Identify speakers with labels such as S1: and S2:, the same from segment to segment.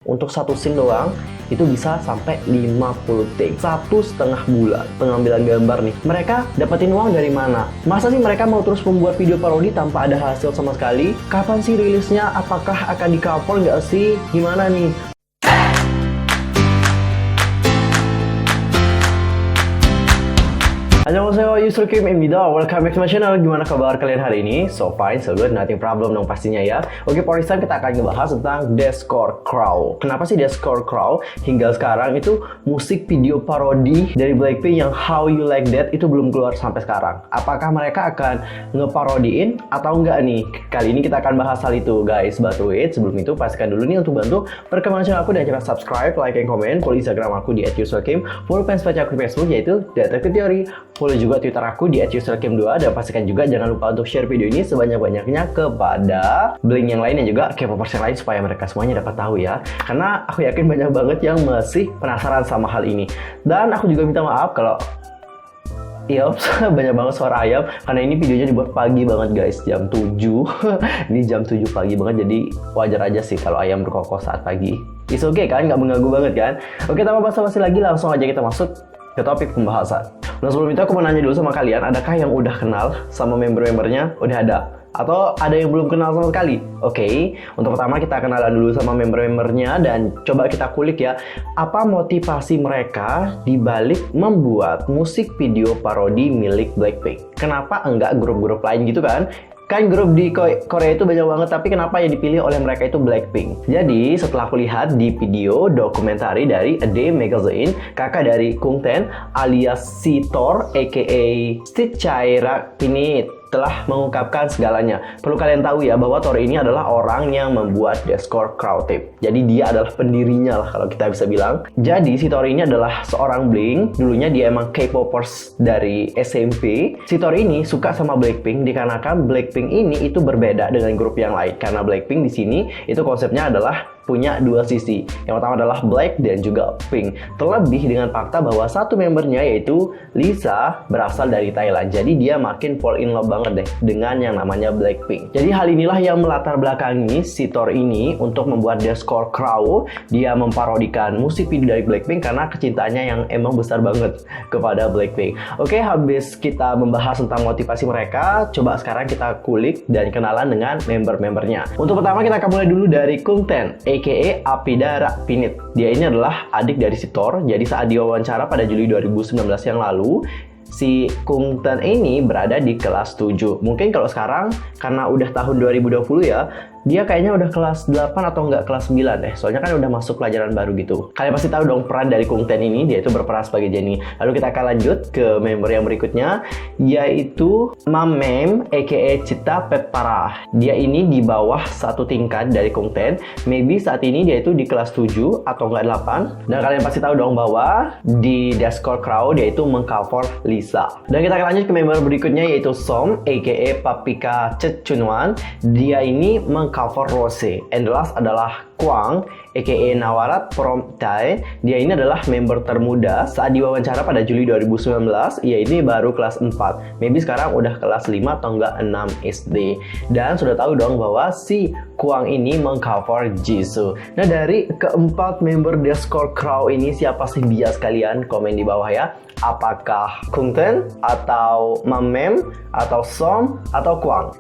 S1: untuk satu scene doang itu bisa sampai 50 take, 1,5 bulan pengambilan gambar nih. Mereka dapetin uang dari mana? Masa sih mereka mau terus membuat video parodi tanpa ada hasil sama sekali? Kapan sih rilisnya? Apakah akan di-cover nggak sih? Gimana nih? Annyeonghaseyo, Yusuf Kim Imida. Welcome back to my channel. Gimana kabar kalian hari ini? So fine, so good, nothing problem dong pastinya ya. Oke, for this time kita akan ngebahas tentang Deathcore Crow. Kenapa sih Deathcore Crow hingga sekarang itu musik video parodi dari Blackpink yang How You Like That itu belum keluar sampai sekarang? Apakah mereka akan ngeparodiin atau enggak nih? Kali ini kita akan bahas hal itu guys. But wait, sebelum itu pastikan dulu nih untuk bantu perkembangan channel aku dan cara subscribe, like, and comment. Follow Instagram aku di @yusufkim. Follow fans page aku di Facebook yaitu Detektif Teori. Follow juga Twitter aku di @yusufkim2 dan pastikan juga jangan lupa untuk share video ini sebanyak-banyaknya kepada Blink yang lain dan juga K-popers yang lain supaya mereka semuanya dapat tahu ya. Karena aku yakin banyak banget yang masih penasaran sama hal ini. Dan aku juga minta maaf kalau banyak banget suara ayam karena ini videonya dibuat pagi banget guys, jam 7. Ini jam 7 pagi banget, jadi wajar aja sih kalau ayam berkokok saat pagi. It's okay kan, nggak mengganggu banget kan? Oke, tanpa basa-basi lagi langsung aja kita masuk ke topik pembahasan. Nah sebelum itu aku mau nanya dulu sama kalian, adakah yang udah kenal sama member-membernya? Udah ada? Atau ada yang belum kenal sama sekali? Oke, untuk pertama kita kenalan dulu sama member-membernya dan coba kita kulik ya, apa motivasi mereka dibalik membuat musik video parodi milik Blackpink? Kenapa enggak grup-grup lain gitu kan? Kan grup di Korea itu banyak banget, tapi kenapa yang dipilih oleh mereka itu Blackpink? Jadi setelah aku lihat di video dokumentari dari A Day Magazine, kakak dari Kungten alias Sitor aka Stitchaira Pinit telah mengungkapkan segalanya. Perlu kalian tahu ya bahwa Tor ini adalah orang yang membuat Deathcore Crow tape. Jadi dia adalah pendirinya lah kalau kita bisa bilang. Jadi si Tor ini adalah seorang Blink. Dulunya dia emang K-popers dari SMP. Si Tor ini suka sama Blackpink dikarenakan Blackpink ini itu berbeda dengan grup yang lain. Karena Blackpink di sini itu konsepnya adalah punya dua sisi. Yang pertama adalah Black dan juga Pink. Terlebih dengan fakta bahwa satu membernya yaitu Lisa berasal dari Thailand. Jadi dia makin fall in love banget deh dengan yang namanya Blackpink. Jadi hal inilah yang melatar belakangi si Tor ini untuk membuat Deathcore Crow. Dia memparodikan musik video dari Blackpink karena kecintaannya yang emang besar banget kepada Blackpink. Oke, habis kita membahas tentang motivasi mereka, coba sekarang kita kulik dan kenalan dengan member-membernya. Untuk pertama kita akan mulai dulu dari Kungten aka Apidara Pinit. Dia ini adalah adik dari si Tor. Jadi saat diwawancara pada Juli 2019 yang lalu, si Kungten ini berada di kelas 7. Mungkin kalau sekarang karena udah tahun 2020 ya, dia kayaknya udah kelas 8 atau enggak kelas 9 deh. Soalnya kan udah masuk pelajaran baru gitu. Kalian pasti tahu dong peran dari Kungten ini, dia itu berperan sebagai Jennie. Lalu kita akan lanjut ke member yang berikutnya, yaitu Mammem aka Cita Petparah. Dia ini di bawah satu tingkat dari Kungten. Maybe saat ini dia itu di kelas 7 atau enggak 8. Dan kalian pasti tahu dong bahwa di Deathcore Crow dia itu mengcover Lisa. Dan kita akan lanjut ke member berikutnya yaitu Som aka Papika Chechunwan. Dia ini cover Rose. And the last adalah Kwang aka Nawarat from Thai. Dia ini adalah member termuda saat diwawancara pada Juli 2019. Ia ini baru kelas 4. Maybe sekarang udah kelas 5 atau enggak 6 SD. Dan sudah tahu dong bahwa si Kwang ini mengcover Jisoo. Nah dari keempat member Deathcore Crow ini siapa sih bias kalian? Komen di bawah ya. Apakah Kungten atau Mammem atau Som atau Kwang?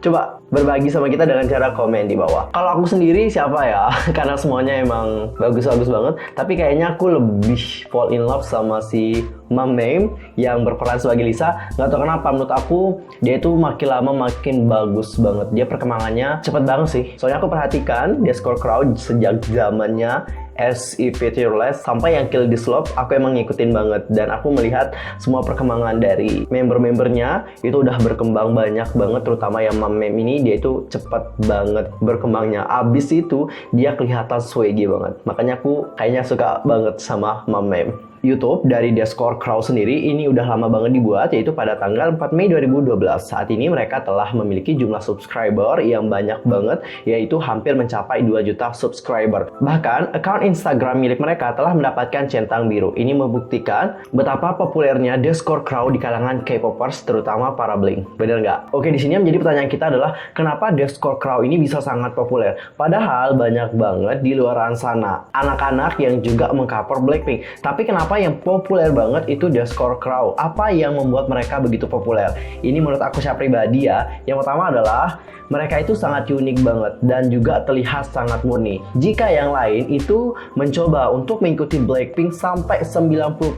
S1: Coba berbagi sama kita dengan cara komen di bawah. Kalau aku sendiri siapa ya? Karena semuanya emang bagus-bagus banget. Tapi kayaknya aku lebih fall in love sama si Mammem yang berperan sebagai Lisa. Gak tau kenapa, menurut aku dia itu makin lama makin bagus banget. Dia perkembangannya cepet banget sih. Soalnya aku perhatikan Deathcore Crow sejak zamannya SEPTLess sampai yang Kill This Love, aku emang ngikutin banget. Dan aku melihat semua perkembangan dari member-membernya itu udah berkembang banyak banget. Terutama yang Mammem ini, dia itu cepet banget berkembangnya. Abis itu dia kelihatan swaggy banget. Makanya aku kayaknya suka banget sama Mammem. YouTube dari Discord Crowd sendiri ini udah lama banget dibuat, yaitu pada tanggal 4 Mei 2012. Saat ini mereka telah memiliki jumlah subscriber yang banyak banget, yaitu hampir mencapai 2 juta subscriber. Bahkan, akun Instagram milik mereka telah mendapatkan centang biru. Ini membuktikan betapa populernya Discord Crowd di kalangan K-popers, terutama para Blink. Bener nggak? Oke, di sini yang menjadi pertanyaan kita adalah kenapa Discord Crowd ini bisa sangat populer? Padahal banyak banget di luar sana anak-anak yang juga mengcover Blackpink. Tapi kenapa yang populer banget itu Discord Crowd? Apa yang membuat mereka begitu populer? Ini menurut aku secara pribadi ya. Yang pertama adalah mereka itu sangat unik banget dan juga terlihat sangat murni. Jika yang lain itu mencoba untuk mengikuti Blackpink sampai 90%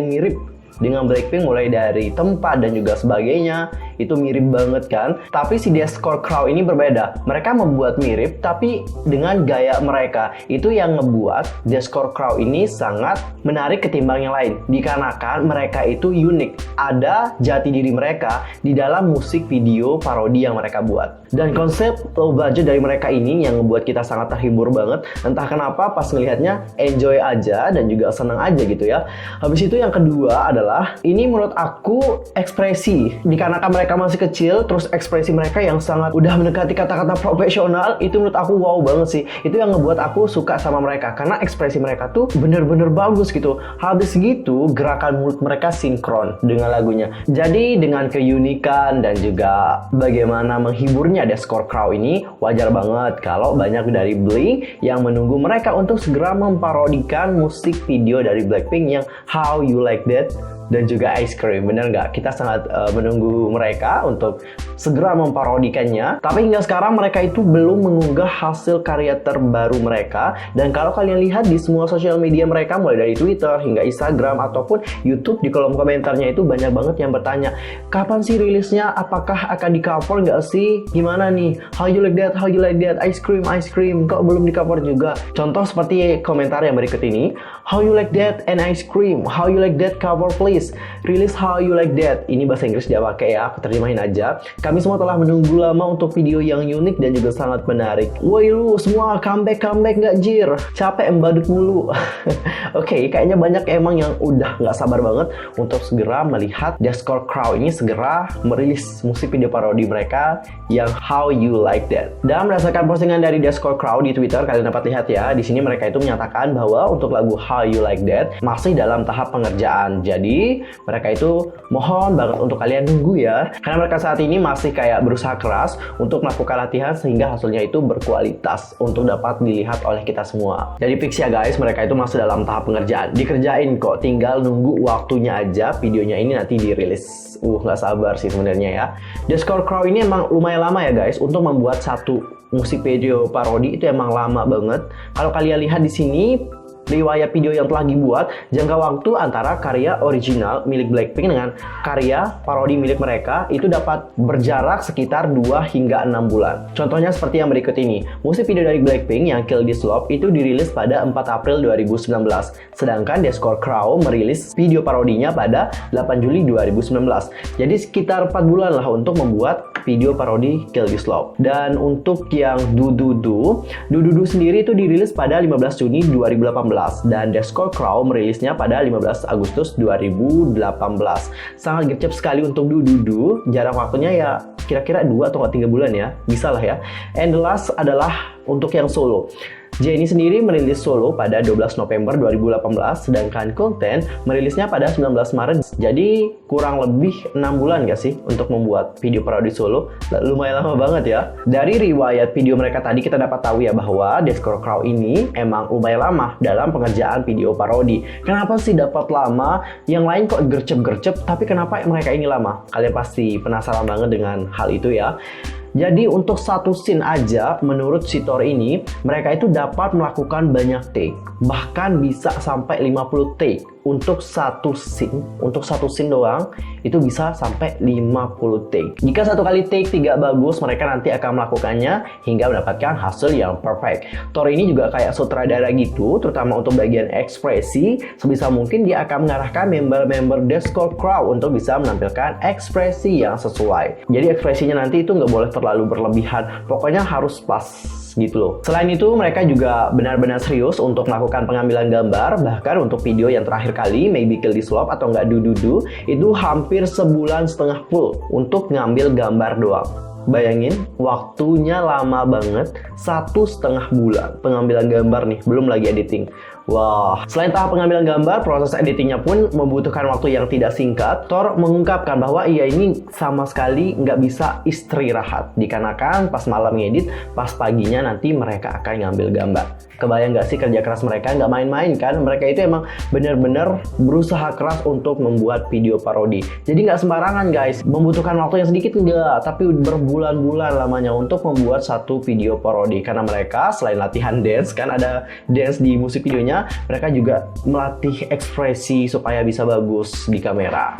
S1: mirip dengan Blackpink, mulai dari tempat dan juga sebagainya, itu mirip banget kan. Tapi si Discord Crowd ini berbeda. Mereka membuat mirip tapi dengan gaya mereka. Itu yang ngebuat Discord Crowd ini sangat menarik ketimbang yang lain, dikarenakan mereka itu unik. Ada jati diri mereka di dalam musik video parodi yang mereka buat. Dan konsep low budget dari mereka ini yang ngebuat kita sangat terhibur banget. Entah kenapa pas ngelihatnya enjoy aja dan juga seneng aja gitu ya. Habis itu yang kedua adalah ini menurut aku ekspresi. Dikarenakan mereka masih kecil, terus ekspresi mereka yang sangat udah mendekati kata-kata profesional, itu menurut aku wow banget sih. Itu yang ngebuat aku suka sama mereka, karena ekspresi mereka tuh bener-bener bagus gitu. Habis gitu, gerakan mulut mereka sinkron dengan lagunya. Jadi dengan keunikan dan juga bagaimana menghiburnya Discord Crowd ini, wajar banget kalau banyak dari Blink yang menunggu mereka untuk segera memparodikan musik video dari Blackpink yang How You Like That dan juga Ice Cream. Bener nggak? Kita sangat menunggu mereka untuk segera memparodikannya. Tapi hingga sekarang mereka itu belum mengunggah hasil karya terbaru mereka. Dan kalau kalian lihat di semua sosial media mereka, mulai dari Twitter hingga Instagram ataupun YouTube, di kolom komentarnya itu banyak banget yang bertanya, kapan sih rilisnya? Apakah akan di cover nggak sih? Gimana nih? How You Like That? How You Like That? Ice Cream, Ice Cream. Kok belum di cover juga? Contoh seperti komentar yang berikut ini. How You Like That and Ice Cream. How You Like That cover please. Release How You Like That. Ini bahasa Inggris dia pakai ya, aku terjemahin aja. Kami semua telah menunggu lama untuk video yang unik dan juga sangat menarik. Woi lu semua comeback nggak jir? Capek embadut mulu. Oke, kayaknya banyak emang yang udah nggak sabar banget untuk segera melihat Discord Crowd ini segera merilis musik video parodi mereka yang How You Like That. Dan berdasarkan postingan dari Discord Crowd di Twitter, kalian dapat lihat ya, di sini mereka itu menyatakan bahwa untuk lagu How You Like That masih dalam tahap pengerjaan. Jadi mereka itu mohon banget untuk kalian nunggu ya, karena mereka saat ini masih kayak berusaha keras untuk melakukan latihan sehingga hasilnya itu berkualitas untuk dapat dilihat oleh kita semua. Jadi fix ya guys, mereka itu masih dalam tahap pengerjaan. Dikerjain kok, tinggal nunggu waktunya aja videonya ini nanti dirilis. Nggak sabar sih sebenarnya ya. Discord Crowd ini emang lumayan lama ya guys untuk membuat satu musik video parodi, itu emang lama banget. Kalau kalian lihat di sini riwayat video yang telah dibuat, jangka waktu antara karya original milik Blackpink dengan karya parodi milik mereka itu dapat berjarak sekitar 2 hingga 6 bulan. Contohnya seperti yang berikut ini. Musik video dari Blackpink yang Kill This Love itu dirilis pada 4 April 2019. Sedangkan Discord Crowd merilis video parodinya pada 8 Juli 2019. Jadi sekitar 4 bulan lah untuk membuat video parodi Kill This Love. Dan untuk yang Du sendiri itu dirilis pada 15 Juni 2018. Dan Discord Crowd merilisnya pada 15 Agustus 2018. Sangat gercep sekali untuk Du. Jarak waktunya ya kira-kira 2 atau 3 bulan ya. Bisa lah ya. And the last adalah untuk yang solo. Jennie sendiri merilis solo pada 12 November 2018, sedangkan Content merilisnya pada 19 Maret. Jadi kurang lebih 6 bulan gak sih untuk membuat video parodi solo? Lumayan lama banget ya. Dari riwayat video mereka tadi kita dapat tahu ya bahwa Discord Crowd ini emang lumayan lama dalam pengerjaan video parodi. Kenapa sih dapat lama? Yang lain kok gercep-gercep, tapi kenapa mereka ini lama? Kalian pasti penasaran banget dengan hal itu ya. Jadi untuk satu scene aja, menurut Sitor ini, mereka itu dapat melakukan banyak take. Bahkan bisa sampai 50 take. Untuk satu scene doang, itu bisa sampai 50 take. Jika satu kali take tidak bagus, mereka nanti akan melakukannya hingga mendapatkan hasil yang perfect. Tor ini juga kayak sutradara gitu, terutama untuk bagian ekspresi. Sebisa mungkin dia akan mengarahkan member-member Discord Crowd untuk bisa menampilkan ekspresi yang sesuai. Jadi ekspresinya nanti itu nggak boleh terlalu berlebihan. Pokoknya harus pas gitu loh. Selain itu, mereka juga benar-benar serius untuk melakukan pengambilan gambar. Bahkan untuk video yang terakhir kali, Maybe Kill This Love atau nggak Dududu, itu hampir sebulan setengah full untuk ngambil gambar doang. Bayangin, waktunya lama banget, 1,5 bulan pengambilan gambar nih, belum lagi editing. Wah, selain tahap pengambilan gambar, proses editingnya pun membutuhkan waktu yang tidak singkat. Thor mengungkapkan bahwa ia ini sama sekali nggak bisa istirahat, dikarenakan pas malam ngedit, pas paginya nanti mereka akan ngambil gambar. Kebayang nggak sih kerja keras mereka? Nggak main-main kan? Mereka itu emang bener-bener berusaha keras untuk membuat video parodi. Jadi nggak sembarangan guys, membutuhkan waktu yang sedikit nggak, tapi berbulan-bulan lamanya untuk membuat satu video parodi. Karena mereka selain latihan dance, kan ada dance di musik videonya, mereka juga melatih ekspresi supaya bisa bagus di kamera.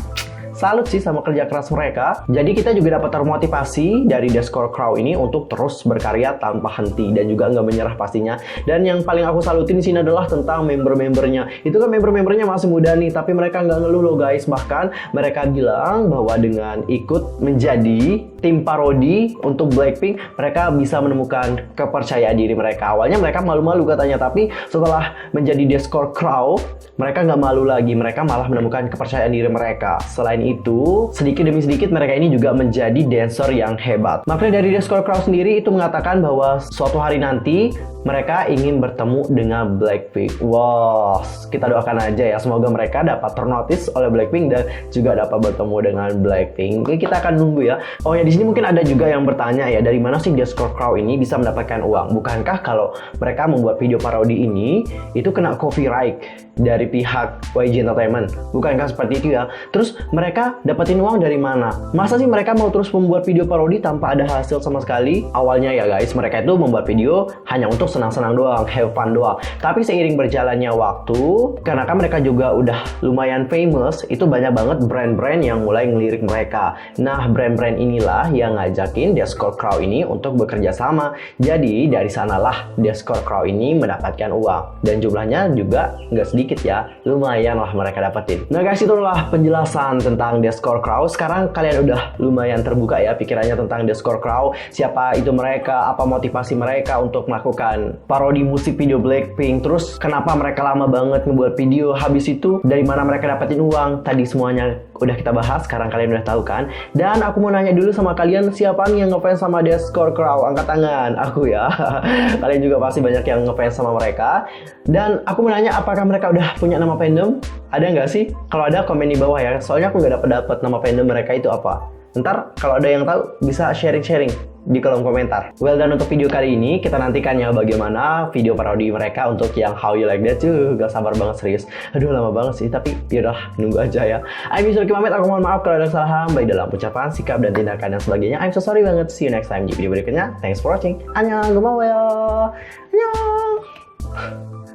S1: Salut sih sama kerja keras mereka. Jadi kita juga dapat termotivasi dari Deathcore Crew ini untuk terus berkarya tanpa henti dan juga nggak menyerah pastinya. Dan yang paling aku salutin di sini adalah tentang member-membernya. Itu kan member-membernya masih muda nih, tapi mereka nggak ngeluh loh guys. Bahkan mereka bilang bahwa dengan ikut menjadi tim parodi untuk Blackpink, mereka bisa menemukan kepercayaan diri mereka. Awalnya mereka malu-malu katanya, tapi setelah menjadi Deathcore Crew, mereka nggak malu lagi. Mereka malah menemukan kepercayaan diri mereka. Selain itu, sedikit demi sedikit mereka ini juga menjadi dancer yang hebat. Makanya dari Deathcore Crew sendiri itu mengatakan bahwa suatu hari nanti mereka ingin bertemu dengan Blackpink. Wah, kita doakan aja ya, semoga mereka dapat ternotis oleh Blackpink dan juga dapat bertemu dengan Blackpink. Oke, kita akan nunggu ya. Oh ya, di sini mungkin ada juga yang bertanya ya, dari mana sih Deathcore Crew ini bisa mendapatkan uang? Bukankah kalau mereka membuat video parodi ini itu kena copyright dari pihak YG Entertainment? Bukankah seperti itu ya? Terus mereka dapetin uang dari mana? Masa sih mereka mau terus membuat video parodi tanpa ada hasil sama sekali? Awalnya ya guys, mereka itu membuat video hanya untuk senang-senang doang, have fun doang. Tapi seiring berjalannya waktu, karena kan mereka juga udah lumayan famous, itu banyak banget brand-brand yang mulai ngelirik mereka. Nah, brand-brand inilah yang ngajakin Deathcore Crew ini untuk bekerja sama. Jadi dari sanalah Deathcore Crew ini mendapatkan uang. Dan jumlahnya juga nggak sedikit ya, lumayan lah mereka dapetin. Nah guys, itulah penjelasan tentang Deathcore Crew. Sekarang kalian udah lumayan terbuka ya pikirannya tentang Deathcore Crew. Siapa itu mereka, apa motivasi mereka untuk melakukan parodi musik video Blackpink, terus kenapa mereka lama banget ngebuat video, habis itu dari mana mereka dapetin uang. Tadi semuanya udah kita bahas, sekarang kalian udah tahu kan. Dan aku mau nanya dulu sama kalian, siapa nih yang ngefans sama Deathcore Crew? Angkat tangan. Aku ya. Kalian juga pasti banyak yang ngefans sama mereka. Dan aku mau nanya, apakah mereka udah punya nama fandom? Ada nggak sih? Kalau ada, komen di bawah ya, soalnya aku nggak dapet nama fandom mereka itu apa. Ntar kalau ada yang tahu bisa sharing-sharing di kolom komentar. Well, dan untuk video kali ini kita nantikan ya bagaimana video parodi mereka untuk yang How You Like That. Gak sabar banget serius. Aduh, lama banget sih, tapi yaudahlah, nunggu aja ya. I'm Yusuf Kimamet, aku mohon maaf kalau ada kesalahan baik dalam ucapan, sikap, dan tindakan dan sebagainya. I'm so sorry banget. See you next time di video berikutnya. Thanks for watching. Annyeong, gomawayo. Annyeong.